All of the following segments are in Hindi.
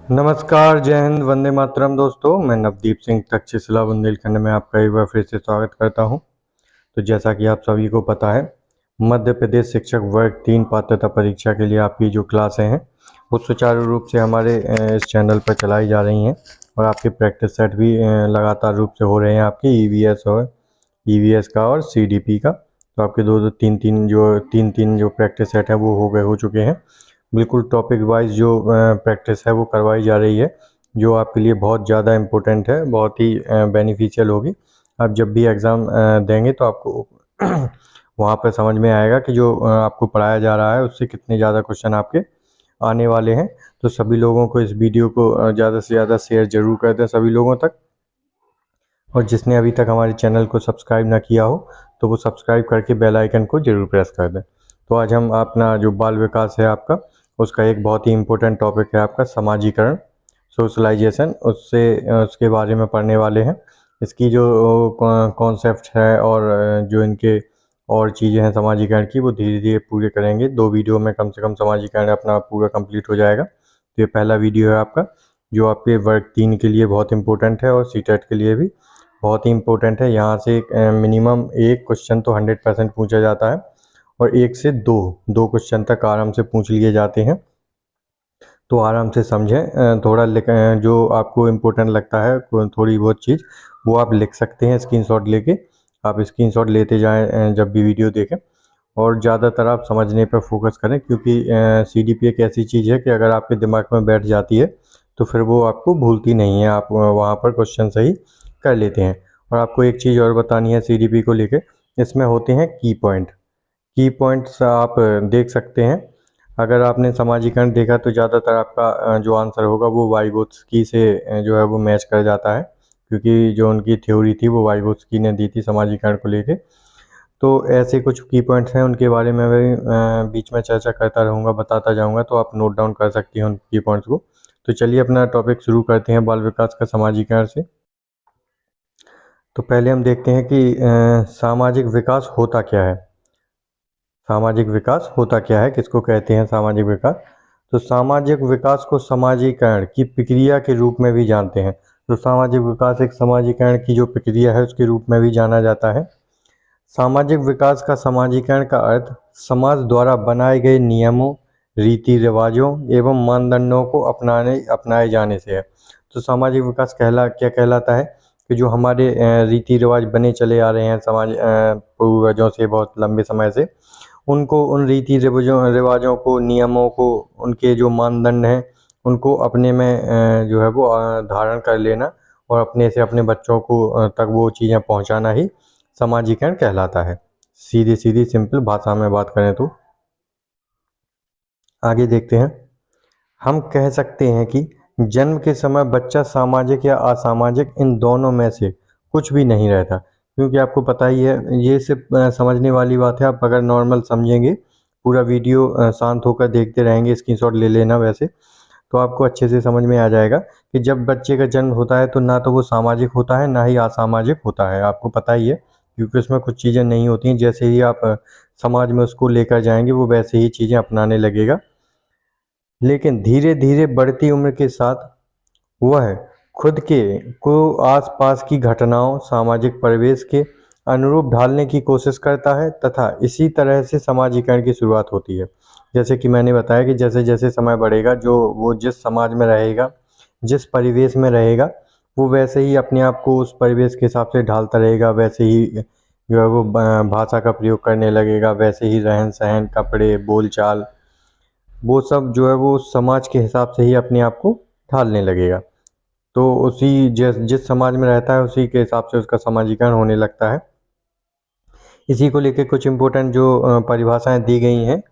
नमस्कार, जय हिंद, वंदे मातरम दोस्तों। मैं नवदीप सिंह तक्षशिला बुंदेलखंड में आपका एक बार फिर से स्वागत करता हूं। तो जैसा कि आप सभी को पता है, मध्य प्रदेश शिक्षक वर्ग 3 पात्रता परीक्षा के लिए आपकी जो क्लासें हैं वो सुचारू रूप से हमारे इस चैनल पर चलाई जा रही हैं और आपके प्रैक्टिस सेट भी लगातार रूप से हो रहे हैं आपके ईवीएस और ईवीएस का और सीडीपी का। तो आपके दो तीन तीन जो प्रैक्टिस सेट हैं वो हो चुके हैं। बिल्कुल टॉपिक वाइज जो प्रैक्टिस है वो करवाई जा रही है, जो आपके लिए बहुत ज़्यादा इम्पोर्टेंट है, बहुत ही बेनिफिशियल होगी। आप जब भी एग्ज़ाम देंगे तो आपको वहाँ पर समझ में आएगा कि जो आपको पढ़ाया जा रहा है उससे कितने ज़्यादा क्वेश्चन आपके आने वाले हैं। तो सभी लोगों को इस वीडियो को ज़्यादा से ज़्यादा शेयर ज़रूर कर दें सभी लोगों तक। और जिसने अभी तक हमारे चैनल को सब्सक्राइब ना किया हो तो वो सब्सक्राइब करके बेल आइकन को ज़रूर प्रेस कर दें। तो आज हम अपना जो बाल विकास है आपका, उसका एक बहुत ही इम्पोर्टेंट टॉपिक है आपका समाजीकरण, सोशलाइजेशन, उसके बारे में पढ़ने वाले हैं। इसकी जो कॉन्सेप्ट है और जो इनके और चीज़ें हैं समाजीकरण की, वो धीरे धीरे पूरे करेंगे। 2 वीडियो में कम से कम समाजीकरण अपना पूरा कंप्लीट हो जाएगा। तो ये पहला वीडियो है आपका, जो आपके वर्ग 3 के लिए बहुत इंपॉर्टेंट है और सीटेट के लिए भी बहुत ही इम्पोर्टेंट है। यहाँ से मिनिमम एक क्वेश्चन तो 100% पूछा जाता है और एक से दो क्वेश्चन तक आराम से पूछ लिए जाते हैं। तो आराम से समझें, थोड़ा जो आपको इम्पोर्टेंट लगता है थोड़ी बहुत चीज़ वो आप लिख सकते हैं स्क्रीनशॉट लेके। आप स्क्रीनशॉट लेते जाएं जब भी वीडियो देखें, और ज़्यादातर आप समझने पर फोकस करें, क्योंकि सीडीपी एक ऐसी चीज़ है कि अगर आपके दिमाग में बैठ जाती है तो फिर वो आपको भूलती नहीं है, आप वहाँ पर क्वेश्चन सही कर लेते हैं। और आपको एक चीज़ और बतानी है सीडीपी को लेके, इसमें होते हैं की पॉइंट्स आप देख सकते हैं। अगर आपने समाजीकरण देखा तो ज़्यादातर आपका जो आंसर होगा वो वाइगोत्स्की से जो है वो मैच कर जाता है, क्योंकि जो उनकी थ्योरी थी वो वाइगोत्स्की ने दी थी समाजीकरण को लेके। तो ऐसे कुछ की पॉइंट्स हैं, उनके बारे में भी बीच में चर्चा करता रहूँगा, बताता जाऊँगा, तो आप नोट डाउन कर सकती हैं उन की पॉइंट्स को। तो चलिए अपना टॉपिक शुरू करते हैं बाल विकास का समाजीकरण से। तो पहले हम देखते हैं कि सामाजिक विकास होता क्या है। सामाजिक विकास होता क्या है, किसको कहते हैं सामाजिक विकास। तो सामाजिक विकास को समाजीकरण की प्रक्रिया के रूप में भी जानते हैं। तो सामाजिक विकास एक समाजीकरण की जो प्रक्रिया है उसके रूप में भी जाना जाता है। सामाजिक विकास का समाजीकरण का अर्थ समाज द्वारा बनाए गए नियमों, रीति रिवाजों एवं मानदंडों को अपनाए जाने से है। तो सामाजिक विकास क्या कहलाता है कि जो हमारे रीति रिवाज बने चले आ रहे हैं समाज पूर्वजों से बहुत लंबे समय से, उनको उन रीति रिवाजों को, नियमों को, उनके जो मानदंड हैं उनको अपने में जो है वो धारण कर लेना और अपने से अपने बच्चों को तक वो चीज़ें पहुंचाना ही समाजीकरण कहलाता है। सीधी सीधी सिंपल भाषा में बात करें तो आगे देखते हैं। हम कह सकते हैं कि जन्म के समय बच्चा सामाजिक या असामाजिक इन दोनों में से कुछ भी नहीं रहता, क्योंकि आपको पता ही है, ये सिर्फ समझने वाली बात है। आप अगर नॉर्मल समझेंगे, पूरा वीडियो शांत होकर देखते रहेंगे, स्क्रीनशॉट ले लेना वैसे, तो आपको अच्छे से समझ में आ जाएगा कि जब बच्चे का जन्म होता है तो ना तो वो सामाजिक होता है ना ही असामाजिक होता है। आपको पता ही है, क्योंकि उसमें कुछ चीज़ें नहीं होती हैं। जैसे ही आप समाज में उसको लेकर जाएंगे वो वैसे ही चीज़ें अपनाने लगेगा। लेकिन धीरे धीरे बढ़ती उम्र के साथ वह खुद के को आसपास की घटनाओं, सामाजिक परिवेश के अनुरूप ढालने की कोशिश करता है तथा इसी तरह से समाजीकरण की शुरुआत होती है। जैसे कि मैंने बताया कि जैसे जैसे समय बढ़ेगा, जो वो जिस समाज में रहेगा, जिस परिवेश में रहेगा, वो वैसे ही अपने आप को उस परिवेश के हिसाब से ढालता रहेगा, वैसे ही जो है वो भाषा का प्रयोग करने लगेगा, वैसे ही रहन सहन, कपड़े, बोलचाल, वो सब जो है वो समाज के हिसाब से ही अपने आप को ढालने लगेगा। तो उसी जिस समाज में रहता है उसी के हिसाब से उसका समाजीकरण होने लगता है। इसी को लेकर कुछ इम्पोर्टेंट जो परिभाषाएं दी गई हैं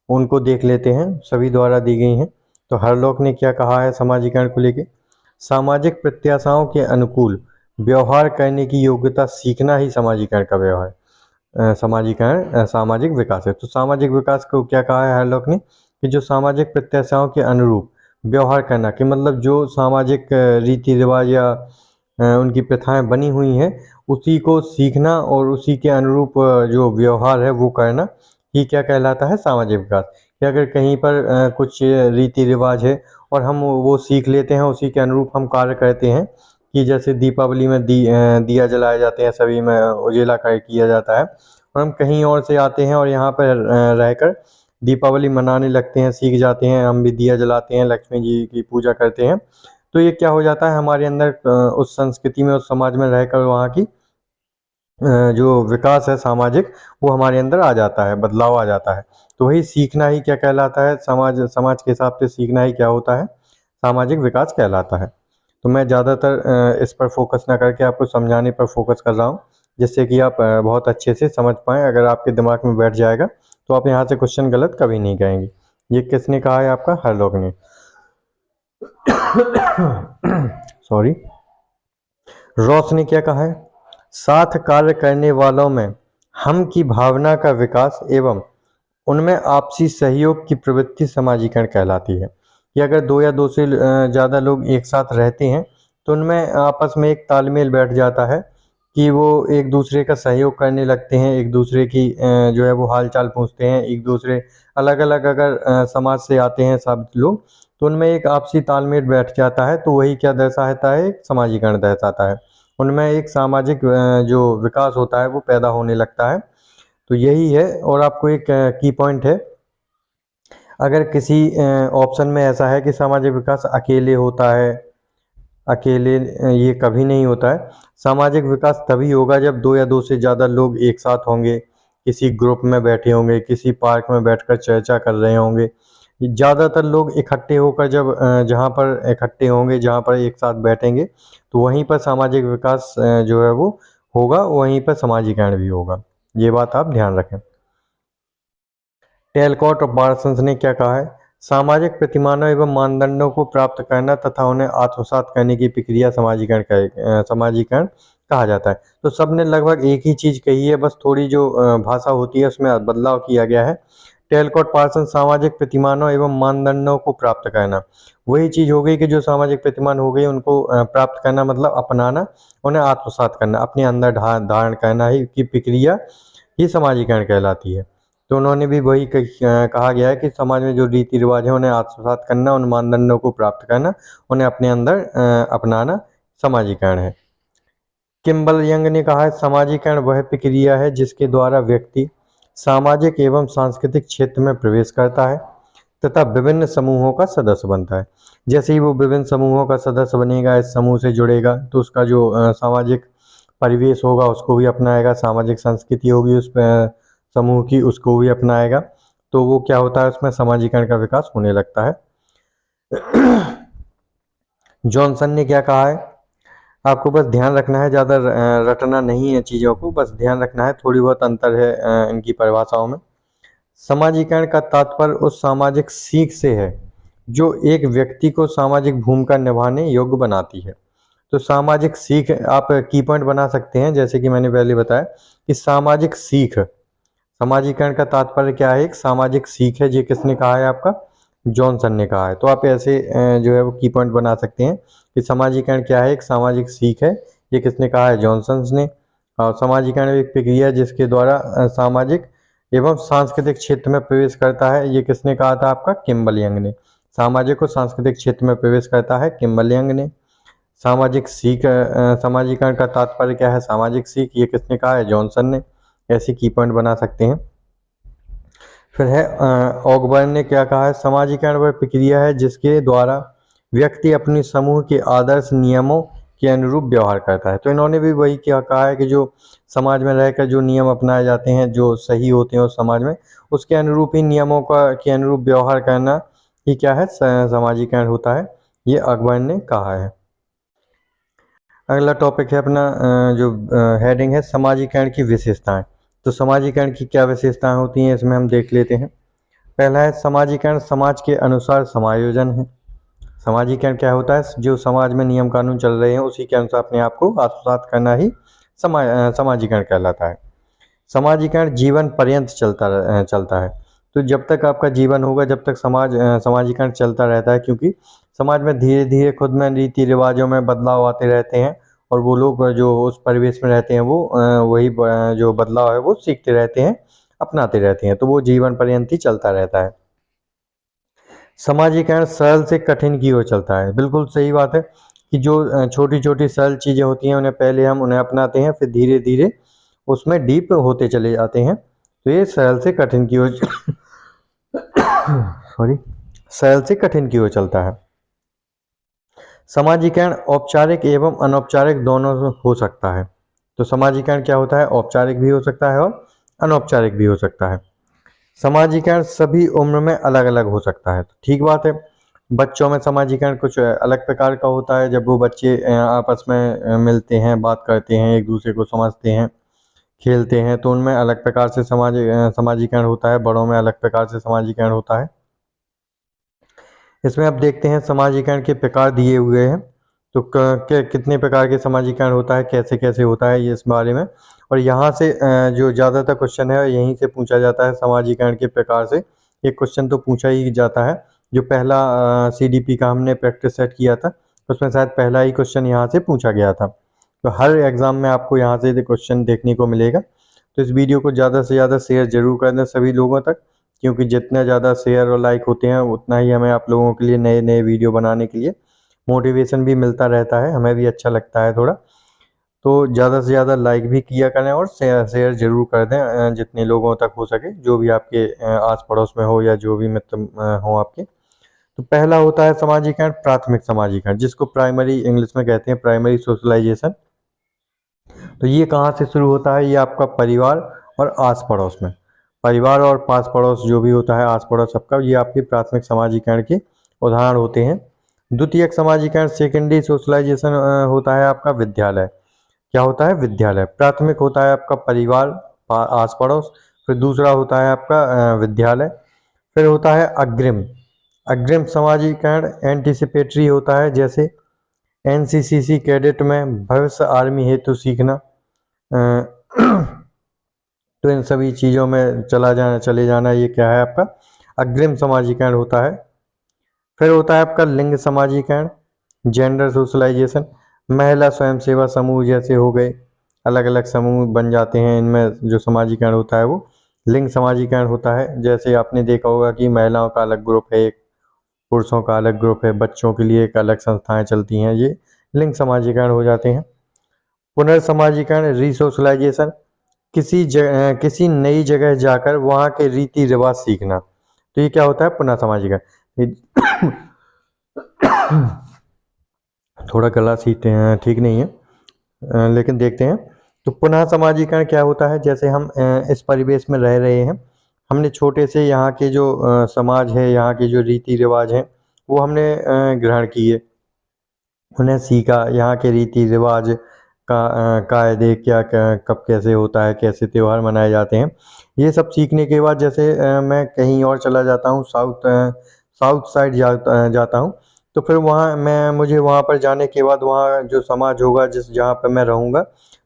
उनको देख लेते हैं, सभी द्वारा दी गई हैं। तो हरलोक ने क्या कहा है समाजीकरण को लेकर? सामाजिक प्रत्याशाओं के अनुकूल व्यवहार करने की योग्यता सीखना ही समाजीकरण का व्यवहार समाजीकरण सामाजिक विकास है। तो सामाजिक विकास को क्या कहा है हरलोक ने कि जो सामाजिक प्रत्याशाओं के अनुरूप व्यवहार करना, कि मतलब जो सामाजिक रीति रिवाज या उनकी प्रथाएं बनी हुई हैं उसी को सीखना और उसी के अनुरूप जो व्यवहार है वो करना ही क्या कहलाता है? सामाजिक विकास। कि अगर कहीं पर कुछ रीति रिवाज है और हम वो सीख लेते हैं, उसी के अनुरूप हम कार्य करते हैं, कि जैसे दीपावली में दिया जलाए जाते हैं, सभी में उजेला किया जाता है, और हम कहीं और से आते हैं और यहाँ पर रहकर दीपावली मनाने लगते हैं, सीख जाते हैं, हम भी दिया जलाते हैं, लक्ष्मी जी की पूजा करते हैं। तो ये क्या हो जाता है, हमारे अंदर उस संस्कृति में, उस समाज में रहकर वहाँ की जो विकास है सामाजिक, वो हमारे अंदर आ जाता है, बदलाव आ जाता है। तो वही सीखना ही क्या कहलाता है, समाज के हिसाब से सीखना ही क्या होता है, सामाजिक विकास कहलाता है। तो मैं ज़्यादातर इस पर फोकस ना करके आपको समझाने पर फोकस कर रहा हूँ, जिससे कि आप बहुत अच्छे से समझ पाएँ। अगर आपके दिमाग में बैठ जाएगा तो आप यहाँ से क्वेश्चन गलत कभी नहीं कहेंगे। ये किसने कहा है? आपका हरलोक ने। सॉरी। रॉस ने क्या कहा है? साथ कार्य करने वालों में हम की भावना का विकास एवं उनमें आपसी सहयोग की प्रवृत्ति समाजीकरण कहलाती है। कि अगर दो या दो से ज़्यादा लोग एक साथ रहते हैं तो उनमें आपस में एक तालमेल बैठ जाता है, कि वो एक दूसरे का सहयोग करने लगते हैं, एक दूसरे की जो है वो हाल चाल पूछते हैं, एक दूसरे अलग अलग अगर समाज से आते हैं सब लोग, तो उनमें एक आपसी तालमेल बैठ जाता है। तो वही क्या दर्शाता है? एक समाजीकरण दर्शाता है। उनमें एक सामाजिक जो विकास होता है वो पैदा होने लगता है। तो यही है। और आपको एक की पॉइंट है, अगर किसी ऑप्शन में ऐसा है कि सामाजिक विकास अकेले होता है, अकेले ये कभी नहीं होता है। सामाजिक विकास तभी होगा जब दो या दो से ज़्यादा लोग एक साथ होंगे, किसी ग्रुप में बैठे होंगे, किसी पार्क में बैठकर चर्चा कर रहे होंगे। ज़्यादातर लोग इकट्ठे होकर जब जहाँ पर इकट्ठे होंगे, जहाँ पर एक साथ बैठेंगे, तो वहीं पर सामाजिक विकास जो है वो होगा, वहीं पर समाजीकरण भी होगा। ये बात आप ध्यान रखें। टेलकॉट और पार्सन्स ने क्या कहा है? सामाजिक प्रतिमानों एवं मानदंडों को प्राप्त करना तथा उन्हें आत्मसात करने की प्रक्रिया समाजीकरण कहा जाता है। तो सबने लगभग एक ही चीज कही है, बस थोड़ी जो भाषा होती है उसमें बदलाव किया गया है। टेलकॉट पार्सन सामाजिक प्रतिमानों एवं मानदंडों को प्राप्त करना, वही चीज हो गई कि जो सामाजिक प्रतिमान हो गई उनको प्राप्त करना मतलब अपनाना, उन्हें आत्मसात करना, अपने अंदर धारण करना ही की प्रक्रिया ही समाजीकरण कहलाती है। तो उन्होंने भी वही कहा गया है कि समाज में जो रीति रिवाज है उन्हें आत्मसात करना, उन मानदंडों को प्राप्त करना, उन्हें अपने अंदर अपनाना समाजीकरण है। किम्बल यंग ने कहा है समाजीकरण वह प्रक्रिया है जिसके द्वारा व्यक्ति सामाजिक एवं सांस्कृतिक क्षेत्र में प्रवेश करता है तथा विभिन्न समूहों का सदस्य बनता है। जैसे ही वो विभिन्न समूहों का सदस्य बनेगा, इस समूह से जुड़ेगा, तो उसका जो सामाजिक परिवेश होगा उसको भी अपनाएगा, सामाजिक संस्कृति होगी उस समूह की उसको भी अपनाएगा। तो वो क्या होता है, उसमें समाजीकरण का विकास होने लगता है। जॉनसन ने क्या कहा है? आपको बस ध्यान रखना है, ज़्यादा रटना नहीं है चीज़ों को, बस ध्यान रखना है, थोड़ी बहुत अंतर है इनकी परिभाषाओं में। समाजीकरण का तात्पर्य उस सामाजिक सीख से है जो एक व्यक्ति को सामाजिक भूमिका निभाने योग्य बनाती है। तो सामाजिक सीख आप की पॉइंट बना सकते हैं, जैसे कि मैंने पहले बताया कि सामाजिक सीख, समाजीकरण का तात्पर्य क्या है? एक सामाजिक सीख है। ये किसने कहा है? आपका जॉनसन ने कहा है। तो आप ऐसे जो है वो की पॉइंट बना सकते हैं कि समाजीकरण क्या है? एक सामाजिक सीख है। ये किसने कहा है? जॉनसन ने। और समाजीकरण एक प्रक्रिया है जिसके द्वारा सामाजिक एवं सांस्कृतिक क्षेत्र में प्रवेश करता है। ये किसने कहा था? आपका किम्बल यंग ने। सामाजिक और सांस्कृतिक क्षेत्र में प्रवेश करता है, किम्बल यंग ने। सामाजिक सीख, समाजीकरण का तात्पर्य क्या है? सामाजिक सीख। ये किसने कहा है? जॉनसन ने। ऐसे की पॉइंट बना सकते हैं। फिर है ऑगबर्न ने क्या कहा है? समाजीकरण वह प्रक्रिया है जिसके द्वारा व्यक्ति अपने समूह के आदर्श नियमों के अनुरूप व्यवहार करता है। तो इन्होंने भी वही क्या कहा है कि जो समाज में रहकर जो नियम अपनाए जाते हैं, जो सही होते हैं उस समाज में, उसके अनुरूप ही नियमों का के अनुरूप व्यवहार करना ही क्या है? समाजीकरण होता है। ये ऑगबर्न ने कहा है। अगला टॉपिक है अपना जो हेडिंग है समाजीकरण की विशेषताएं। तो समाजीकरण की क्या विशेषताएं होती हैं इसमें हम देख लेते हैं। पहला है समाजीकरण समाज के अनुसार समायोजन है। समाजीकरण क्या होता है? जो समाज में नियम कानून चल रहे हैं उसी के अनुसार अपने आप को आत्मसात करना ही समाजीकरण कहलाता है। समाजीकरण जीवन पर्यंत चलता है। तो जब तक आपका जीवन होगा, जब तक समाजीकरण चलता रहता है, क्योंकि समाज में धीरे धीरे खुद में रीति रिवाजों में बदलाव आते रहते हैं और वो लोग जो उस परिवेश में रहते हैं वो वही जो बदलाव है वो सीखते रहते हैं, अपनाते रहते हैं। तो वो जीवन पर्यंत ही चलता रहता है। सामाजिकरण सरल से कठिन की ओर चलता है। बिल्कुल सही बात है कि जो छोटी छोटी सरल चीज़ें होती हैं उन्हें पहले हम उन्हें अपनाते हैं, फिर धीरे धीरे उसमें डीप होते चले जाते हैं। तो ये सरल से कठिन की ओर सॉरी सरल से कठिन की ओर चलता है। सामाजिकरण औपचारिक एवं अनौपचारिक दोनों हो सकता है। तो सामाजिकरण क्या होता है? औपचारिक भी हो सकता है और अनौपचारिक भी हो सकता है। सामाजिकरण सभी उम्र में अलग अलग हो सकता है। तो ठीक बात है, बच्चों में सामाजिकरण कुछ अलग प्रकार का होता है। जब वो बच्चे आपस में मिलते हैं, बात करते हैं, एक दूसरे को समझते हैं, खेलते हैं, तो उनमें अलग प्रकार से सामाजिकरण होता है। बड़ों में अलग प्रकार से सामाजिकरण होता है। इसमें आप देखते हैं सामाजिकरण के प्रकार दिए हुए हैं। तो कितने प्रकार के सामाजिकरण होता है, कैसे कैसे होता है, ये इस बारे में। और यहाँ से जो ज़्यादातर क्वेश्चन है यहीं से पूछा जाता है। सामाजिकरण के प्रकार से एक क्वेश्चन तो पूछा ही जाता है। जो पहला CDP का हमने प्रैक्टिस सेट किया था उसमें शायद पहला ही क्वेश्चन यहाँ से पूछा गया था। तो हर एग्ज़ाम में आपको यहाँ से क्वेश्चन देखने को मिलेगा। तो इस वीडियो को ज़्यादा से ज़्यादा शेयर जरूर कर दें सभी लोगों तक, क्योंकि जितना ज़्यादा शेयर और लाइक होते हैं उतना ही हमें आप लोगों के लिए नए नए वीडियो बनाने के लिए मोटिवेशन भी मिलता रहता है, हमें भी अच्छा लगता है थोड़ा। तो ज़्यादा से ज़्यादा लाइक भी किया करें और शेयर जरूर कर दें जितने लोगों तक हो सके, जो भी आपके आस पड़ोस में हो या जो भी मित्र हो आपके। तो पहला होता है सामाजिकरण प्राथमिक सामाजिकरण, जिसको प्राइमरी इंग्लिश में कहते हैं, प्राइमरी सोशलाइजेशन। तो ये कहाँ से शुरू होता है? ये आपका परिवार और आस पड़ोस में, परिवार और पास पड़ोस जो भी होता है, आस पड़ोस सबका, ये आपके प्राथमिक सामाजिकरण के उदाहरण होते हैं। द्वितीयक सामाजिकरण सेकेंडरी सोशलाइजेशन होता है आपका विद्यालय। क्या होता है? विद्यालय। प्राथमिक होता है आपका परिवार, आस पड़ोस, फिर दूसरा होता है आपका विद्यालय, फिर होता है अग्रिम। अग्रिम सामाजिकरण एंटीसिपेटरी होता है, जैसे NCCC कैडेट में भविष्य आर्मी हेतु सीखना। तो इन सभी चीज़ों में चले जाना, ये क्या है? आपका अग्रिम सामाजिकरण होता है। फिर होता है आपका लिंग सामाजिकरण, जेंडर सोशलाइजेशन। महिला स्वयंसेवा समूह जैसे हो गए, अलग अलग समूह बन जाते हैं, इनमें जो सामाजिकरण होता है वो लिंग सामाजिकरण होता है। जैसे आपने देखा होगा कि महिलाओं का अलग ग्रुप है, एक पुरुषों का अलग ग्रुप है, बच्चों के लिए एक अलग संस्थाएं चलती हैं, ये लिंग सामाजिकरण हो जाते हैं। पुनर्सामाजिकरण रिसोशलाइजेशन, किसी नई जगह जाकर वहाँ के रीति रिवाज सीखना। तो ये क्या होता है? पुनः सामाजिकरण। थोड़ा गला ठीक नहीं है, लेकिन देखते हैं। तो पुनः सामाजिकरण क्या होता है? जैसे हम इस परिवेश में रह रहे हैं, हमने छोटे से यहाँ के जो समाज है, यहाँ के जो रीति रिवाज हैं, वो हमने ग्रहण किए, उन्हें सीखा। यहाँ के रीति रिवाज का कायदे क्या कब कैसे होता है, कैसे त्यौहार मनाए जाते हैं, ये सब सीखने के बाद जैसे मैं कहीं और चला जाता हूँ, साउथ साइड जाता हूँ, तो फिर मुझे वहाँ पर जाने के बाद वहाँ जो समाज होगा जहाँ पर मैं रहूँगा,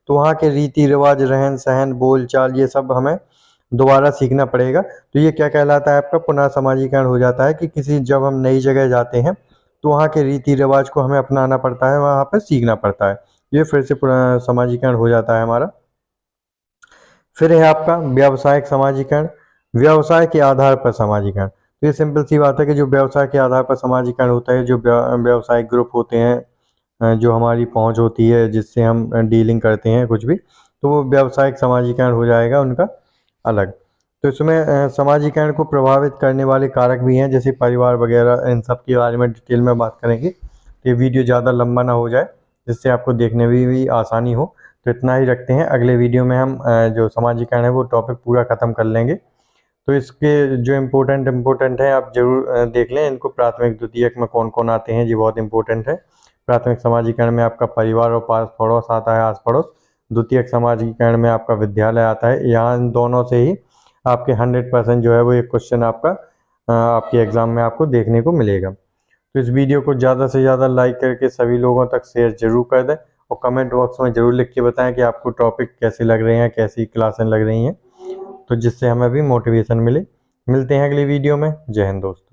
तो वहाँ के रीति रिवाज, रहन सहन, बोल चाल, ये सब हमें दोबारा सीखना पड़ेगा। तो ये क्या कहलाता है? आपका पुनः सामाजिकरण हो जाता है कि जब हम नई जगह जाते हैं तो वहाँ के रीति रिवाज को हमें अपनाना पड़ता है, वहाँ पर सीखना पड़ता है। ये फिर से पुनः सामाजिकरण हो जाता है हमारा। फिर है आपका व्यावसायिक समाजीकरण, व्यवसाय के आधार पर समाजीकरण। तो ये सिंपल सी बात है कि जो व्यवसाय के आधार पर समाजीकरण होता है, जो व्यावसायिक ग्रुप होते हैं, जो हमारी पहुंच होती है, जिससे हम डीलिंग करते हैं कुछ भी, तो वो व्यावसायिक समाजीकरण हो जाएगा उनका अलग। तो इसमें समाजीकरण को प्रभावित करने वाले कारक भी हैं, जैसे परिवार वगैरह, इन सब के बारे में डिटेल में बात करेंगे। तो ये वीडियो ज़्यादा लंबा ना हो जाए, जिससे आपको देखने में भी आसानी हो। तो इतना ही रखते हैं, अगले वीडियो में हम जो सामाजिकरण है वो टॉपिक पूरा ख़त्म कर लेंगे। तो इसके जो इम्पोर्टेंट हैं आप जरूर देख लें इनको। प्राथमिक द्वितीयक में कौन कौन आते हैं, ये बहुत इंपॉर्टेंट है। प्राथमिक सामाजिकरण में आपका परिवार और पास पड़ोस आता है, आस पड़ोस। द्वितीयक सामाजिकरण में आपका विद्यालय आता है। यहाँ इन दोनों से ही आपके 100% जो है वो एक क्वेश्चन आपका आपके एग्ज़ाम में आपको देखने को मिलेगा। तो इस वीडियो को ज़्यादा से ज़्यादा लाइक करके सभी लोगों तक शेयर जरूर कर दें, और कमेंट बॉक्स में ज़रूर लिख के बताएं कि आपको टॉपिक कैसे लग रहे हैं, कैसी क्लासें लग रही हैं, तो जिससे हमें भी मोटिवेशन मिले। मिलते हैं अगली वीडियो में। जय हिंद दोस्त।